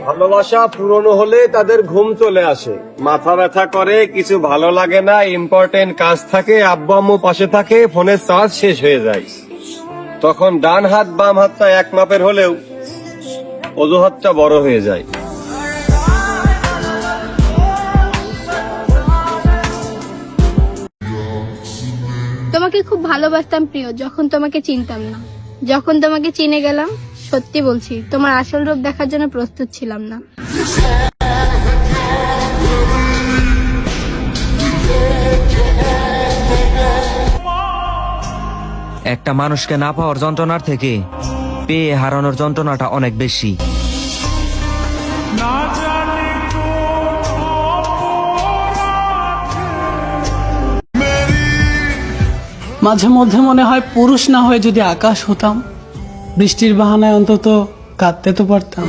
ভালোবাসা পুরনো হলে তাদের ঘুম চলে আসে, মাথা ব্যথা করে, কিছু ভালো লাগে না, ইম্পর্টেন্ট কাজ থাকে, আব্বু আম্মু পাশে থাকে, ফোনের চার্জ শেষ হয়ে যায়। তখন ডান হাত বাম হাতটা এক মাপের হলেও অজুহাতটা বড় হয়ে যায়। তোমাকে খুব ভালোবাসতাম প্রিয়, যখন তোমাকে চিনতাম না। যখন তোমাকে চিনে গেলাম, সত্যি বলছি, তোমার আসল রূপ দেখার জন্য প্রস্তুত ছিলাম না। একটা মানুষকে না পাওয়ার যন্ত্রণার থেকে পেয়ে হারানোর যন্ত্রণাটা অনেক বেশি। মাঝে মধ্যে মনে হয় পুরুষ না হয়ে যদি আকাশ হতাম, বৃষ্টির বাহানায় অন্তত কাঁদতে তো পারতাম।